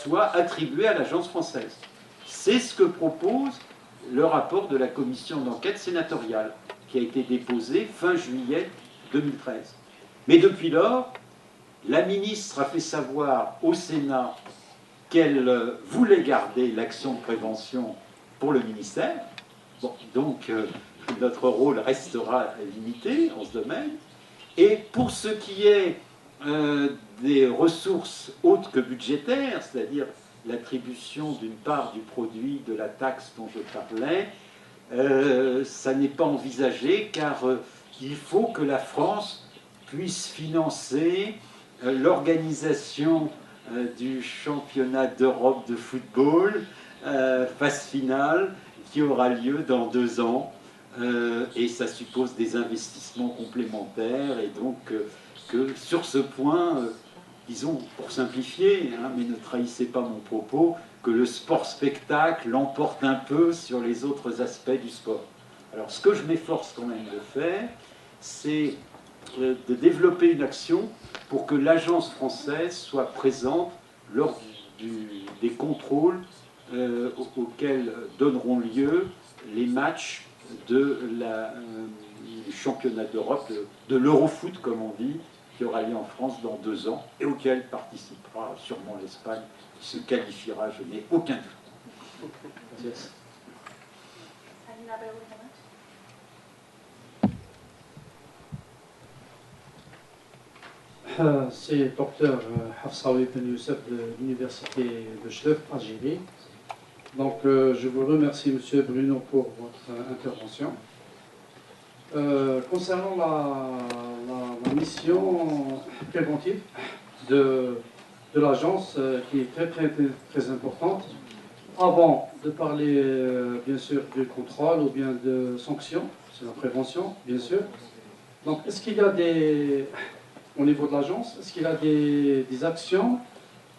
soit attribué à l'agence française. C'est ce que propose le rapport de la commission d'enquête sénatoriale, qui a été déposé fin juillet 2013. Mais depuis lors, la ministre a fait savoir au Sénat qu'elle voulait garder l'action de prévention pour le ministère. Bon, donc notre rôle restera limité en ce domaine. Et pour ce qui est des ressources autres que budgétaires, c'est-à-dire l'attribution d'une part du produit de la taxe dont je parlais, ça n'est pas envisagé car il faut que la France puisse financer l'organisation du championnat d'Europe de football, phase finale, qui aura lieu dans 2 ans. Et ça suppose des investissements complémentaires. Et donc, que sur ce point, disons, pour simplifier, hein, mais ne trahissez pas mon propos, que le sport-spectacle l'emporte un peu sur les autres aspects du sport. Alors, ce que je m'efforce quand même de faire, c'est de développer une action pour que l'agence française soit présente lors des contrôles auxquels donneront lieu les matchs du championnat d'Europe, de l'Eurofoot comme on dit, qui aura lieu en France dans 2 ans et auquel participera sûrement l'Espagne, qui se qualifiera, je n'ai aucun doute. Gracias. C'est docteur Hafsaoui Ben Youssef de l'Université de Chlef, Algérie. Donc je vous remercie, Monsieur Bruno, pour votre intervention. Concernant la mission préventive de l'agence, qui est très importante, avant de parler bien sûr du contrôle ou bien de sanctions, c'est la prévention, bien sûr. Donc est-ce qu'il y a au niveau de l'agence, est-ce qu'il y a des actions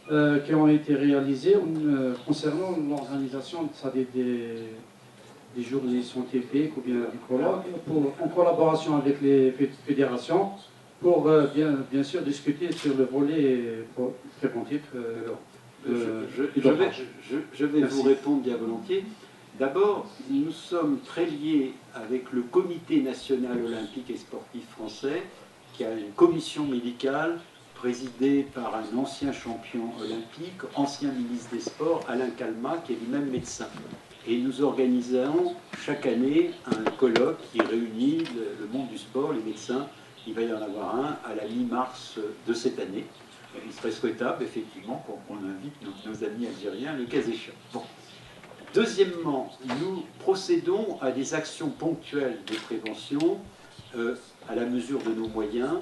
qui ont été réalisées concernant l'organisation des journées scientifiques ou bien des colloques, en collaboration avec les fédérations, pour bien sûr discuter sur le volet préventif je vais vous répondre bien volontiers. D'abord, nous sommes très liés avec le Comité national olympique et sportif français, qui a une commission médicale présidée par un ancien champion olympique, ancien ministre des Sports, Alain Calmat, qui est lui-même médecin. Et nous organisons chaque année un colloque qui réunit le monde du sport, les médecins. Il va y en avoir un à la mi-mars de cette année. Il serait souhaitable, effectivement, qu'on invite nos amis algériens, le cas échéant. Bon. Deuxièmement, nous procédons à des actions ponctuelles de prévention à la mesure de nos moyens.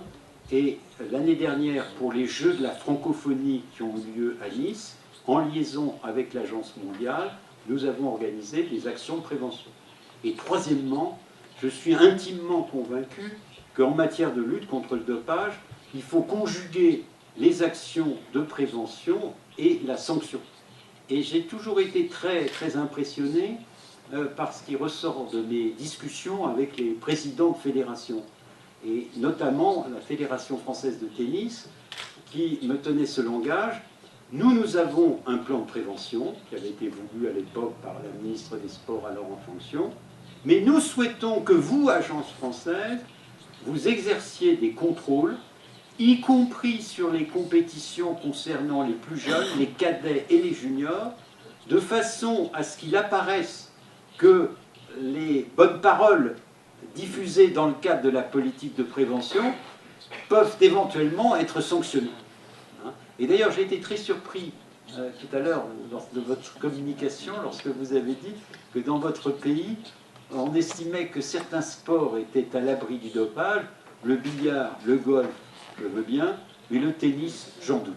Et l'année dernière, pour les Jeux de la francophonie qui ont eu lieu à Nice, en liaison avec l'Agence mondiale, nous avons organisé des actions de prévention. Et troisièmement, je suis intimement convaincu qu'en matière de lutte contre le dopage, il faut conjuguer les actions de prévention et la sanction. Et j'ai toujours été très impressionné par ce qui ressort de mes discussions avec les présidents de fédérations, et notamment la Fédération française de tennis, qui me tenait ce langage. Nous avons un plan de prévention qui avait été voulu à l'époque par la ministre des Sports alors en fonction, mais nous souhaitons que vous, agence française, vous exerciez des contrôles, y compris sur les compétitions concernant les plus jeunes, les cadets et les juniors, de façon à ce qu'il apparaisse que les bonnes paroles diffusées dans le cadre de la politique de prévention peuvent éventuellement être sanctionnées. Et d'ailleurs, j'ai été très surpris tout à l'heure de votre communication lorsque vous avez dit que dans votre pays, on estimait que certains sports étaient à l'abri du dopage, le billard, le golf, je veux bien, mais le tennis, j'en doute.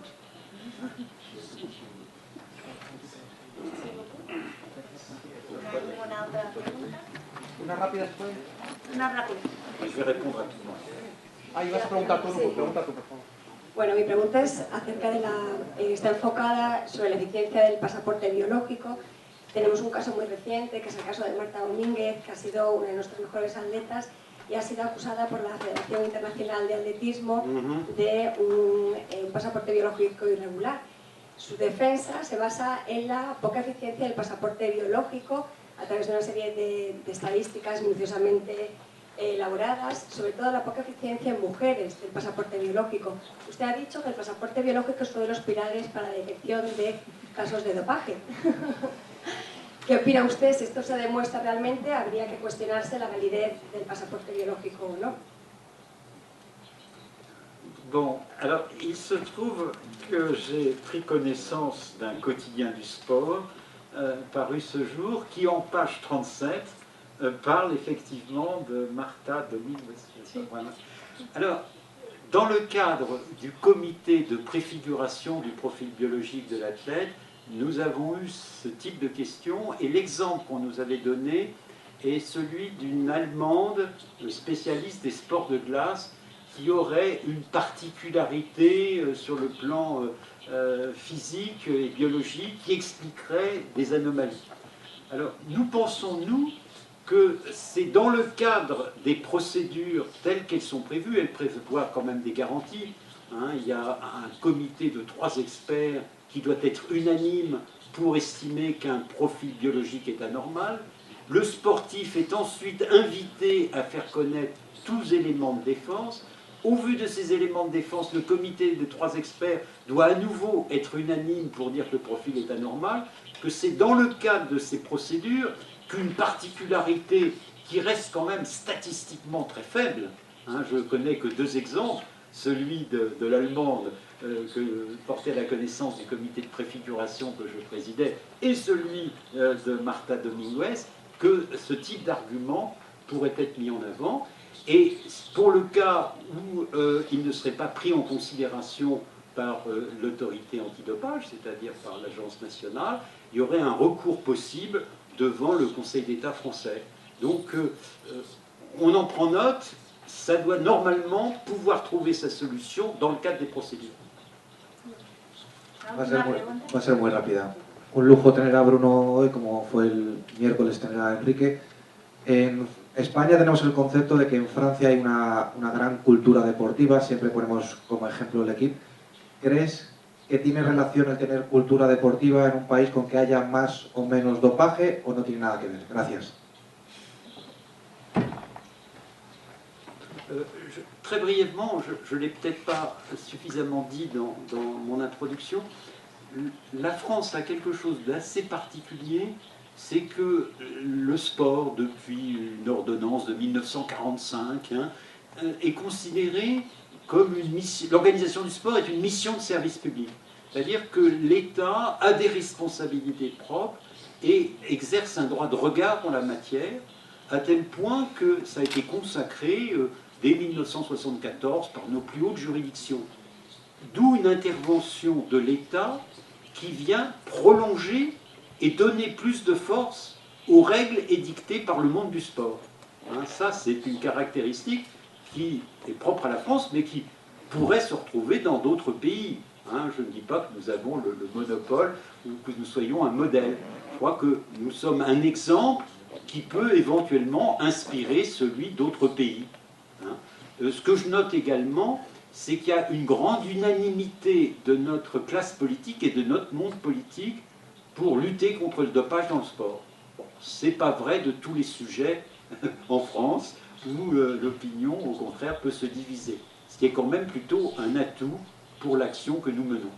Una rápida después. Una rápida. Je vais répondre rapidement. Ah, ibas a preguntar tú, pues pregunta tú, por favor. Bueno, mi pregunta es acerca de está enfocada sobre la eficiencia del pasaporte biológico. Tenemos un caso muy reciente, que es el caso de Marta Domínguez, que ha sido una de nuestras mejores atletas y ha sido acusada por la Federación Internacional de Atletismo de un pasaporte biológico irregular. Su defensa se basa en la poca eficiencia del pasaporte biológico a través de una serie de estadísticas minuciosamente elaboradas, sobre todo la poca eficiencia en mujeres del pasaporte biológico. Usted ha dicho que el pasaporte biológico es uno de los pilares para la detección de casos de dopaje. ¿Qué opina usted? Si esto se demuestra realmente, habría que cuestionarse la validez del pasaporte biológico o no. Bon, alors il se trouve que j'ai pris connaissance d'un quotidien du sport paru ce jour qui, en page 37, parle effectivement de Martha Dominguez. Voilà. Alors, dans le cadre du comité de préfiguration du profil biologique de l'athlète, nous avons eu ce type de questions et l'exemple qu'on nous avait donné est celui d'une Allemande spécialiste des sports de glace qui aurait une particularité sur le plan physique et biologique qui expliquerait des anomalies. Alors, nous pensons, nous, que c'est dans le cadre des procédures telles qu'elles sont prévues, elles prévoient quand même des garanties. Hein, il y a un comité de 3 experts qui doit être unanime pour estimer qu'un profil biologique est anormal. Le sportif est ensuite invité à faire connaître tous les éléments de défense. Au vu de ces éléments de défense, le comité de 3 experts doit à nouveau être unanime pour dire que le profil est anormal, que c'est dans le cadre de ces procédures qu'une particularité qui reste quand même statistiquement très faible, hein, je ne connais que 2 exemples, celui de l'Allemande que portait à la connaissance du comité de préfiguration que je présidais et celui de Martha Dominguez, que ce type d'argument pourrait être mis en avant. Et pour le cas où il ne serait pas pris en considération par l'autorité antidopage, c'est-à-dire par l'Agence nationale, il y aurait un recours possible devant le Conseil d'État français. Donc on en prend note, ça doit normalement pouvoir trouver sa solution dans le cadre des procédures. Va a ser muy rápida. Un lujo tener a Bruno hoy, como fue el miércoles tener a Enrique. En España tenemos el concepto de que en Francia hay una gran cultura deportiva, siempre ponemos como ejemplo el equipo. ¿Crees que tiene relación el tener cultura deportiva en un país con que haya más o menos dopaje o no tiene nada que ver? Gracias. Très brièvement, je ne l'ai peut-être pas suffisamment dit dans mon introduction, la France a quelque chose d'assez particulier, c'est que le sport, depuis une ordonnance de 1945, est considéré comme une mission. L'organisation du sport est une mission de service public. C'est-à-dire que l'État a des responsabilités propres et exerce un droit de regard en la matière, à tel point que ça a été consacré dès 1974 par nos plus hautes juridictions. D'où une intervention de l'État qui vient prolonger et donner plus de force aux règles édictées par le monde du sport. Hein, ça, c'est une caractéristique qui est propre à la France, mais qui pourrait se retrouver dans d'autres pays. Hein, je ne dis pas que nous avons le monopole ou que nous soyons un modèle. Je crois que nous sommes un exemple qui peut éventuellement inspirer celui d'autres pays. Hein. Ce que je note également, c'est qu'il y a une grande unanimité de notre classe politique et de notre monde politique pour lutter contre le dopage dans le sport. Bon, ce n'est pas vrai de tous les sujets en France où l'opinion, au contraire, peut se diviser. Ce qui est quand même plutôt un atout pour l'action que nous menons.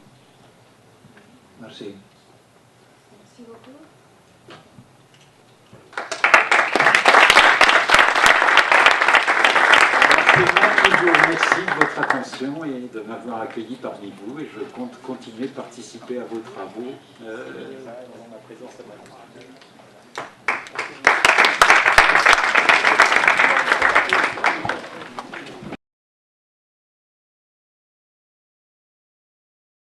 Merci. Merci beaucoup. Je vous remercie de votre attention et de m'avoir accueilli parmi vous et je compte continuer de participer à vos travaux dans ma présence à Madrid.